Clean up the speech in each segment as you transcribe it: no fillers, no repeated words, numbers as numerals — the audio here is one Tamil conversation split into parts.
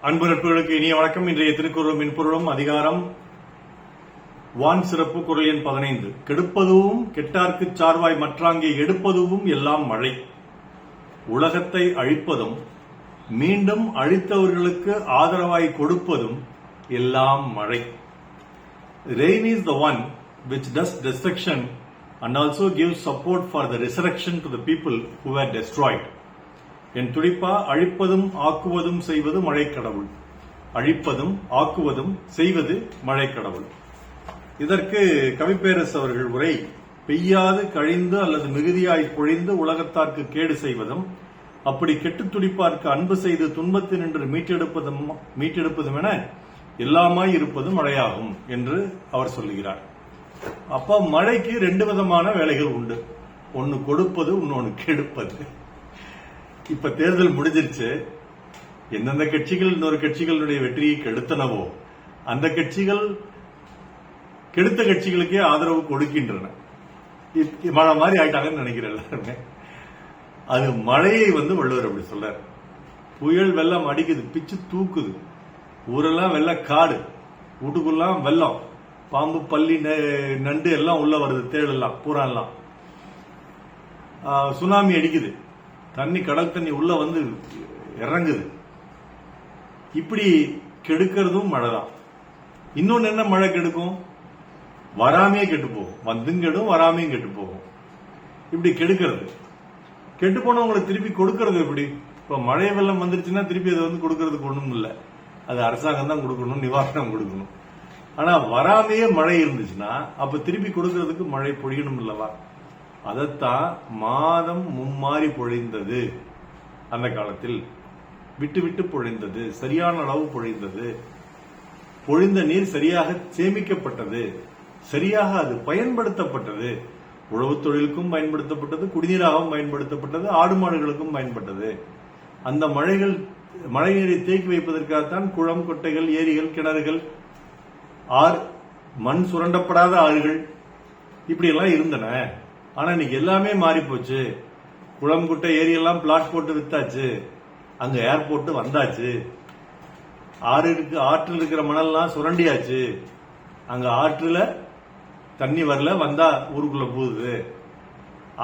அன்பு நட்புகளுக்கு இனிய வணக்கம். இன்றைய திருக்குறள் மின்பொருளும் அதிகாரம் வான் சிறப்பு குறள் எண் 15. கெடுப்பதுவும் கெட்டார்க்குச் சார்வாய் மற்றாங்கே எடுப்பதுவும் எல்லாம் மழை. உலகத்தை அழிப்பதும் மீண்டும் அழித்தவர்களுக்கு ஆதரவாய் கொடுப்பதும் எல்லாம் மழை. Rain is the one which does destruction and also gives support for the resurrection to the people who were destroyed. என் துடிப்பா, அழிப்பதும் ஆக்குவதும் செய்வது மழைக்கடவுள். அழிப்பதும் ஆக்குவதும் செய்வது மழைக்கடவுள். இதற்கு கவிப்பேரசு அவர்கள் உரை, பெய்யாது கழிந்து அல்லது மிகுதியாய் பொழிந்து உலகத்தார்க்கு கேடு செய்வதும், அப்படி கெட்டு துடிப்பார்க்கு அன்பு செய்து துன்பத்தினின்று மீட்டெடுப்பதும் என எல்லாமாய் இருப்பது மழையாகும் என்று அவர் சொல்லுகிறார். அப்ப மழைக்கு ரெண்டு விதமான வேலைகள் உண்டு. ஒன்னு கொடுப்பது, இன்னொன்னு கெடுப்பது. இப்ப தேர்தல் முடிஞ்சிருச்சு. எந்தெந்த கட்சிகள் இன்னொரு கட்சிகளுடைய வெற்றியை கெடுத்தனவோ அந்த கட்சிகள் கெடுத்த கட்சிகளுக்கே ஆதரவு கொடுக்கின்றன. மழை மாதிரி ஆயிட்டாங்கன்னு நினைக்கிறேன் எல்லாருமே. அது மழையை வள்ளுவர் அப்படி சொல்றாரு. புயல் வெள்ளம் அடிக்குது, பிச்சு தூக்குது, ஊரெல்லாம் வெள்ள காடு, வீட்டுக்குள்ளாம் வெள்ளம், பாம்பு பள்ளி நண்டு எல்லாம் உள்ள வருது, தேடெல்லாம் பூரா எல்லாம். சுனாமி அடிக்குது, தண்ணி கடல் தண்ணி உள்ள வந்து இறங்குது. இப்படி கெடுக்கிறதும் மழைதான். இன்னொன்னு என்ன மழை கெடுக்கும்? வராமையே கெட்டு போகும். வந்தும் கெடும், வராமையும் கெட்டு போகும். இப்படி கெடுக்கிறது. கெட்டு போனவங்களுக்கு திருப்பி கொடுக்கறது எப்படி? இப்ப மழை வெள்ளம் வந்துருச்சுன்னா திருப்பி அதை கொடுக்கறதுக்கு ஒண்ணும் இல்லை. அது அரசாங்கம் தான் கொடுக்கணும், நிவாரணம் கொடுக்கணும். ஆனா வராமையே மழை இருந்துச்சுன்னா அப்ப திருப்பி கொடுக்கறதுக்கு மழை பொழியணும் இல்லவா? அதத்தான் மாதம் மும்மாறி பொழிந்தது. அந்த காலத்தில் விட்டு விட்டு பொழிந்தது, சரியான அளவு பொழிந்தது. பொழிந்த நீர் சரியாக சேமிக்கப்பட்டது, சரியாக அது பயன்படுத்தப்பட்டது. உழவு தொழிலுக்கும் பயன்படுத்தப்பட்டது, குடிநீராகவும் பயன்படுத்தப்பட்டது, ஆடு மாடுகளுக்கும் பயன்பட்டது. அந்த மழை நீரை தேக்கி வைப்பதற்காகத்தான் குளம், கொட்டைகள், ஏரிகள், கிணறுகள், மண் சுரண்டப்படாத ஆறுகள் இப்படி எல்லாம் இருந்தன. ஆனா இன்னைக்கு எல்லாமே மாறி போச்சு. குளம், குட்டை, ஏரி எல்லாம் பிளாட் போட்டு வித்தாச்சு, அங்க ஏர்போர்ட் வந்தாச்சு. ஆற்றில் இருக்கிற மணல்லாம் சுரண்டியாச்சு. அங்க ஆற்றுல தண்ணி வரல, வந்தா ஊருக்குள்ள போகுது.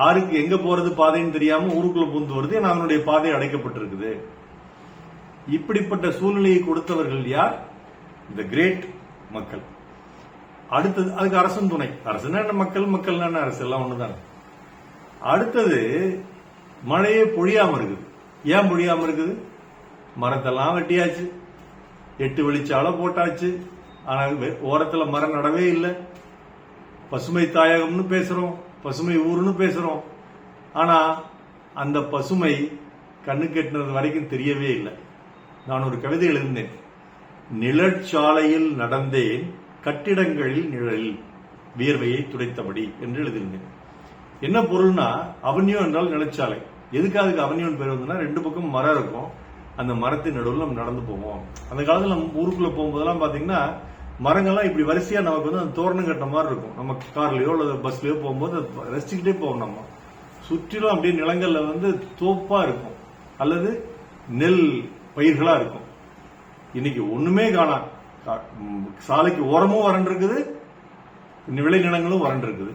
ஆறுக்கு எங்க போறது பாதைன்னு தெரியாம ஊருக்குள்ள பூந்து வருது. ஏன்னா அவனுடைய பாதை அடைக்கப்பட்டிருக்குது. இப்படிப்பட்ட சூழ்நிலையை கொடுத்தவர்கள் யார்? இந்த கிரேட் மக்கள். அடுத்தது அதுக்கு அரசன் துணை. அரசுனா மக்கள், மக்கள்னா அரசு, எல்லாம் ஒண்ணுதானே. அடுத்தது மழையே பொழியாம இருக்குது. ஏன் பொழியாம இருக்குது? மரத்தெல்லாம் வெட்டியாச்சு, 8 வெளிச்சாலை போட்டாச்சு. ஆனா ஓரத்துல மரம் நடவே இல்லை. பசுமை தாயகம்னு பேசுறோம், பசுமை ஊர்னு பேசுறோம். ஆனா அந்த பசுமை கண்ணு கெட்டினது வரைக்கும் தெரியவே இல்லை. நான் ஒரு கவிதை எழுதினேன். நிழற்சாலையில் நடந்தேன், கட்டிடங்களில் நிழலில் வியர்வையை துடைத்தபடி என்று எழுதியிருந்தேன். என்ன பொருள்னா, அவன்யூ என்றால் நிலச்சாலை. எதுக்கு அதுக்கு அவன்யூன்னு பேர் வந்ததுன்னா, 2 பக்கம் மரம் இருக்கும். அந்த மரத்தின் நடுவில் நம்ம நடந்து போவோம். அந்த காலத்தில் நம்ம ஊருக்குள்ள போகும்போதெல்லாம் பாத்தீங்கன்னா மரங்கள்லாம் இப்படி வரிசையா நமக்கு அந்த தோரணம் கட்ட மாதிரி இருக்கும். நம்ம கார்லயோ அல்லது பஸ்லயோ போகும்போது ரசிச்சுக்கிட்டே போவோம். நம்ம சுற்றிலும் அப்படியே நிலங்கள்ல தோப்பா இருக்கும் அல்லது நெல் பயிர்களா இருக்கும். இன்னைக்கு ஒண்ணுமே காணா. சாலைக்கு ஓரமும் வறண்டு இருக்குது, விளைநிலங்களும் வறண்டு இருக்குது.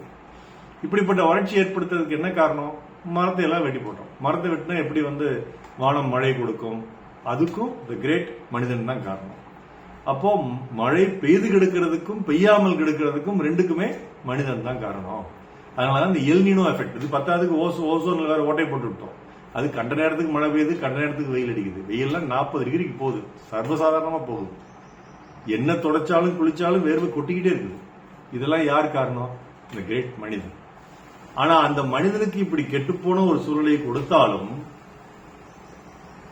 இப்படிப்பட்ட வறட்சி ஏற்படுத்துறதுக்கு என்ன காரணம்? மரத்தை எல்லாம் வெட்டி போட்டோம். மரத்தை வெட்டினா எப்படி வானம் மழை கொடுக்கும்? அதுக்கும் தி கிரேட் மனிதன் தான் காரணம். அப்போ மழை பெய்து கெடுக்கிறதுக்கும் பெய்யாமல் கெடுக்கிறதுக்கும் ரெண்டுக்குமே மனிதன் தான் காரணம். அதனாலதான் இந்த எல் நீனோ எஃபெக்ட். இது பத்தாவதுக்கு ஓசோன்ல வேற ஓட்டை போட்டு விட்டோம். அது கண்ட நேரத்துக்கு மழை பெய்யுது, கண்ட நேரத்துக்கு வெயில் அடிக்குது. வெயில்லாம் 40 டிகிரிக்கு போகுது, சர்வசாதாரணமா போகுது. என்ன தொடச்சாலும் குளிச்சாலும் வேர்வை கொட்டிக்கிட்டே இருக்குது. இதெல்லாம் யார் காரணம்? இந்த கிரேட் மனிதன். ஆனா அந்த மனிதனுக்கு இப்படி கெட்டுப்போன ஒரு சூழ்நிலையை கொடுத்தாலும்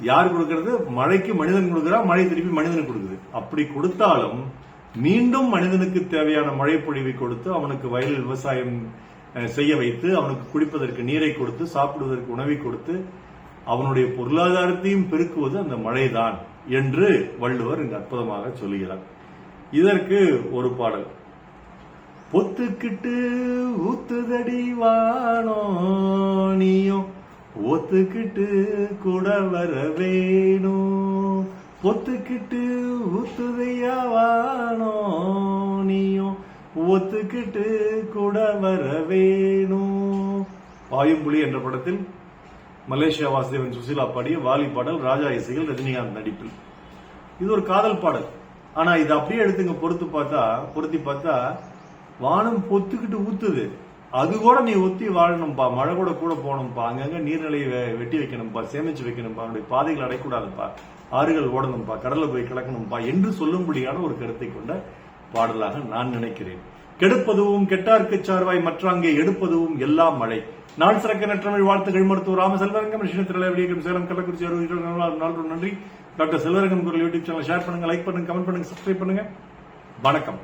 யார் கொடுக்கிறது? மழைக்கு மனிதன் கொடுக்கிறா, மழை திருப்பி மனிதனுக்கு கொடுக்குது. அப்படி கொடுத்தாலும் மீண்டும் மனிதனுக்கு தேவையான மழை பொழிவை கொடுத்து அவனுக்கு வயலில் விவசாயம் செய்ய வைத்து அவனுக்கு குடிப்பதற்கு நீரை கொடுத்து சாப்பிடுவதற்கு உணவை கொடுத்து அவனுடைய பொருளாதாரத்தையும் பெருக்குவது அந்த மழைதான் என்று வள்ளுவர் இங்கு அற்புதமாக சொல்லுகிறார். இதற்கு ஒரு பாடல். பொத்துக்கிட்டு ஊத்துதடி வானோ நீயும் ஒத்துக்கிட்டு கூட வர வேணும், பொத்துக்கிட்டு ஊத்துதையா வானோ, நீயும் ஒத்துக்கிட்டு கூட வர வேணும். பாயும்புலி என்ற படத்தில் மலேசியா வாசுதேவன் சுசீலா பாடிய வாலி பாடல், ராஜா இசையில், ரஜினிகாந்த் நடிப்பில். இது ஒரு காதல் பாடல். ஆனா இது அப்படியே எடுத்துங்க பொருத்தி பார்த்தா வானம் பொத்துக்கிட்டு ஊத்துது, அது கூட நீ ஒத்தி வாழணும்பா, மழை கூட கூட போகணும்பா, அங்கங்க நீர்நிலையை வெட்டி வைக்கணும்பா, சேமிச்சு வைக்கணும்பா, அவனுடைய பாதைகள் அடைக்கூடாதுப்பா, ஆறுகள் ஓடணும்பா, கடல்ல போய் கிடக்கணும்பா என்று சொல்லும்படியான ஒரு கருத்தை கொண்ட பாடலாக நான் நினைக்கிறேன். கெடுப்பதுவும் கெட்டார்க்கு சார்வாய் மற்றாங்கே எடுப்பதுவும் எல்லாம் மழை. நான் சிறக்க நற்றமிழ் வாழ்த்துகள். மருத்துவர் ராம செல்வரங்கம், சேலம், கள்ளக்குறிச்சி. நன்றி. டாக்டர் செல்வரங்கம் குரல் யூடியூப் சேனல் ஷேர் பண்ணுங்க, லைக் பண்ணுங்க, கமெண்ட் பண்ணுங்க, சப்ஸ்கிரைப் பண்ணுங்க. வணக்கம்.